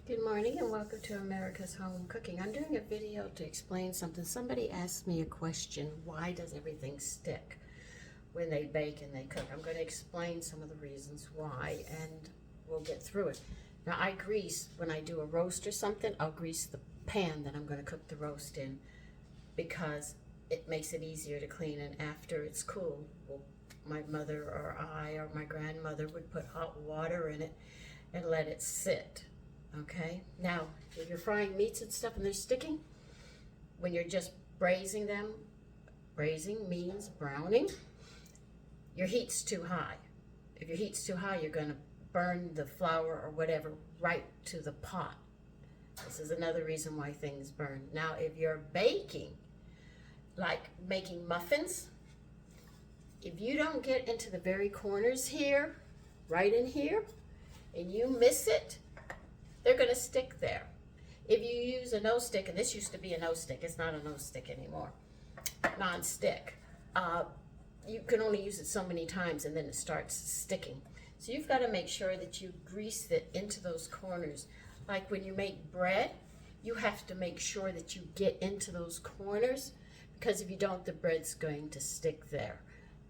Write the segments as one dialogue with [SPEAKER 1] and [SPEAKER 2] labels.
[SPEAKER 1] Good morning and welcome to America's Home Cooking. I'm doing a video to explain something. Somebody asked me a question, why does everything stick when they bake and they cook? I'm going to explain some of the reasons why and we'll get through it. Now I grease, when I do a roast or something, I'll grease the pan that I'm going to cook the roast in because it makes it easier to clean, and after it's cool, my mother or I or my grandmother would put hot water in it and let it sit. Okay, now if you're frying meats and stuff and they're sticking, when you're just braising them, braising means browning, your heat's too high. If your heat's too high, you're going to burn the flour or whatever right to the pot. This is another reason why things burn. Now if you're baking, like making muffins, if you don't get into the very corners here, right in here, and you miss it, they're going to stick there. If you use a nose stick, and this used to be a nose stick, it's not a nose stick anymore, non-stick, you can only use it so many times and then it starts sticking. So you've got to make sure that you grease it into those corners. Like when you make bread, you have to make sure that you get into those corners, because if you don't, the bread's going to stick there.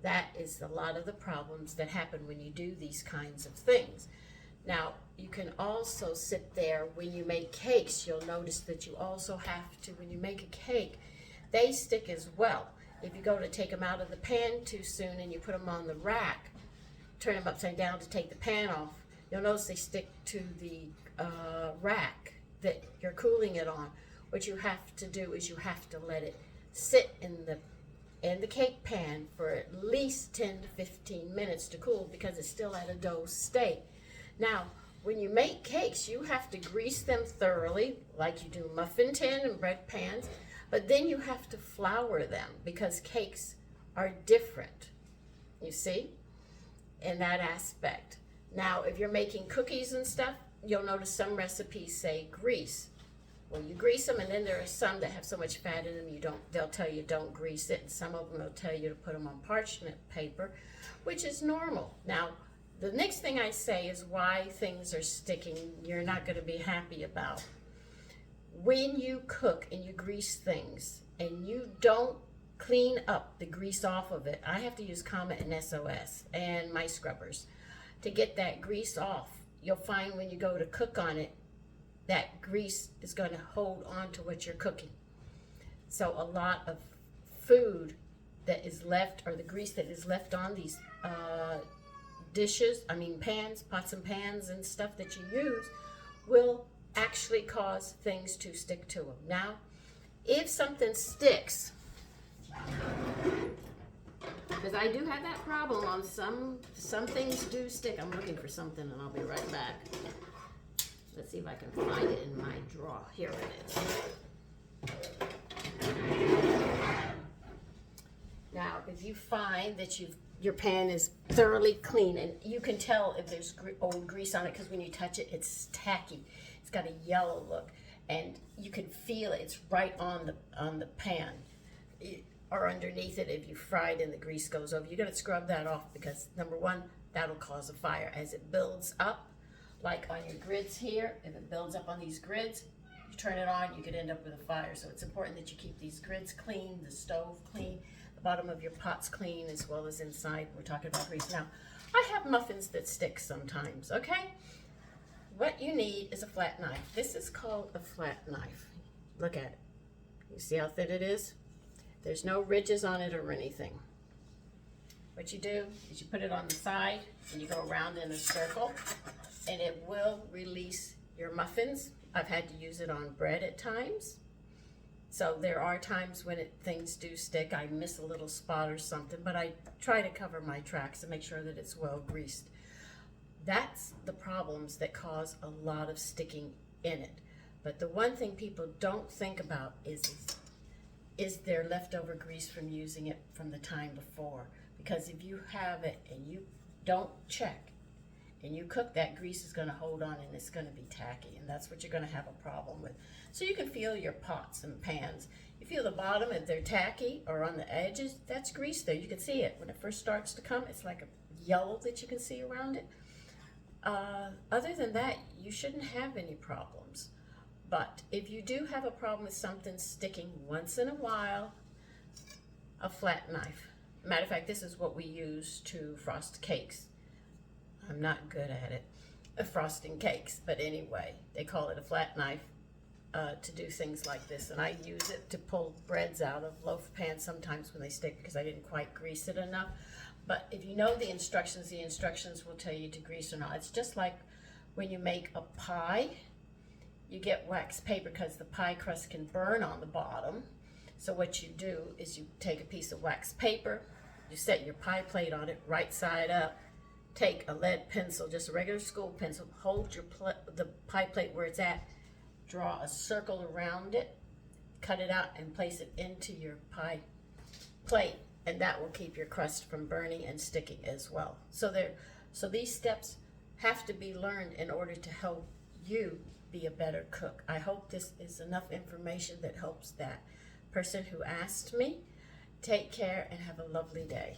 [SPEAKER 1] That is a lot of the problems that happen when you do these kinds of things. Now, you can also sit there when you make cakes. You'll notice that you also have to, when you make a cake, they stick as well. If you go to take them out of the pan too soon and you put them on the rack, turn them upside down to take the pan off, you'll notice they stick to the rack that you're cooling it on. What you have to do is you have to let it sit in the cake pan for at least 10 to 15 minutes to cool, because it's still at a dough state. Now, when you make cakes, you have to grease them thoroughly, like you do muffin tin and bread pans, but then you have to flour them because cakes are different, you see, in that aspect. Now, if you're making cookies and stuff, you'll notice some recipes say grease. Well, you grease them, and then there are some that have so much fat in them, they'll tell you don't grease it, and some of them will tell you to put them on parchment paper, which is normal. Now, the next thing I say is why things are sticking, you're not going to be happy about. When you cook and you grease things and you don't clean up the grease off of it, I have to use Comet and SOS and my scrubbers to get that grease off. You'll find when you go to cook on it, that grease is going to hold on to what you're cooking. So a lot of food that is left, or the grease that is left on these pans, pots and pans and stuff that you use, will actually cause things to stick to them. Now, if something sticks, because I do have that problem on some things do stick. I'm looking for something and I'll be right back. Let's see if I can find it in my drawer. Here it is. Now, if you find that your pan is thoroughly clean, and you can tell if there's old grease on it, because when you touch it, it's tacky. It's got a yellow look, and you can feel it. It's right on the pan, or underneath it. If you fried and the grease goes over, you got to scrub that off, because number one, that'll cause a fire as it builds up. Like on your grids here, if it builds up on these grids, you turn it on, you could end up with a fire. So it's important that you keep these grids clean, the stove clean, the bottom of your pots clean, as well as inside. We're talking about grease. Now, I have muffins that stick sometimes, okay? What you need is a flat knife. This is called a flat knife. Look at it. You see how thin it is? There's no ridges on it or anything. What you do is you put it on the side and you go around in a circle, and it will release your muffins. I've had to use it on bread at times. So there are times when things do stick. I miss a little spot or something, but I try to cover my tracks and make sure that it's well greased. That's the problems that cause a lot of sticking in it. But the one thing people don't think about is there leftover grease from using it from the time before. Because if you have it and you don't check and you cook, that grease is going to hold on and it's going to be tacky, and that's what you're going to have a problem with. So you can feel your pots and pans. You feel the bottom, if they're tacky or on the edges, that's grease there. You can see it. When it first starts to come, it's like a yellow that you can see around it. Other than that, you shouldn't have any problems. But if you do have a problem with something sticking once in a while, a flat knife. Matter of fact, this is what we use to frost cakes. I'm not good at it, frosting cakes, but anyway, they call it a flat knife to do things like this. And I use it to pull breads out of loaf pans sometimes when they stick because I didn't quite grease it enough. But if you know the instructions will tell you to grease or not. It's just like when you make a pie, you get wax paper because the pie crust can burn on the bottom. So what you do is you take a piece of wax paper, you set your pie plate on it right side up, take a lead pencil, just a regular school pencil, hold the pie plate where it's at, draw a circle around it, cut it out and place it into your pie plate, and that will keep your crust from burning and sticking as well. So these steps have to be learned in order to help you be a better cook. I hope this is enough information that helps that person who asked me. Take care and have a lovely day.